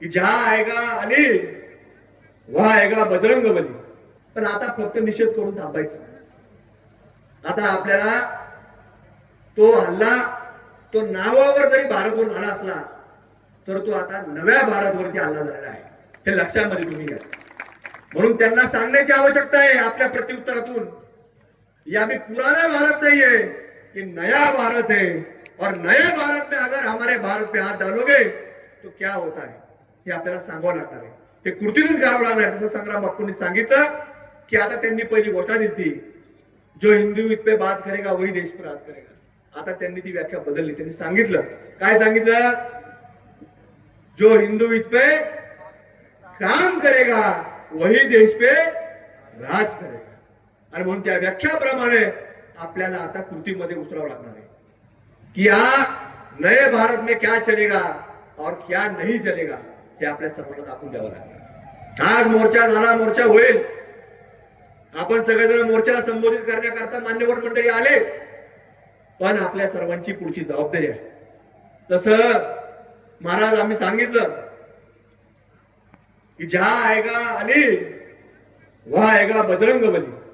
की जहा आएगा अली वहा आएगा बजरंग बली. पण आता फक्त निषेध करून थांबायचं. आता आपल्याला तो हल्ला तो नावावर जरी भारतवर झाला असला तर तो आता नव्या भारतवरती हल्ला झालेला आहे, हे लक्षामध्ये तुम्ही घ्या. म्हणून त्यांना सांगण्याची आवश्यकता आहे आपल्या प्रत्युत्तरातून, ये अभी पुराना भारत नहीं है, ये नया भारत है. और नए भारत में अगर हमारे भारत पे हाथ डालोगे तो क्या होता है हे आपल्याला सांगावं लागणार आहे, हे कृतीतून करावं लागणार आहे. जसं संग्राम बापूंनी सांगितलं की आता त्यांनी पहिली घोषणा दिली, जो हिंदू पे बात करेगा वही देश पर राज करेगा. आता त्यांनी ती व्याख्या बदलली. त्यांनी सांगितलं, काय सांगितलं, जो हिंदू पे काम करेगा वही देश पे राज करेगा. आणि म्हणून त्या व्याख्याप्रमाणे आपल्याला आता कृतीमध्ये उतरावं लागणार आहे की या नए भारत में क्या चलेगा और क्या नहीं चलेगा हे आपल्या सर्वांना दाखवून द्यावं लागणार. आज मोर्चा झाला, मोर्चा होईल. आपण सगळेजण मोर्चाला संबोधित करण्याकरता मान्यवर मंडळी आले, पण आपल्या सर्वांची पुढची जबाबदारी आहे. तसं महाराज आम्ही सांगितलं की जहा आएगा अली वहा आएगा बजरंग बली.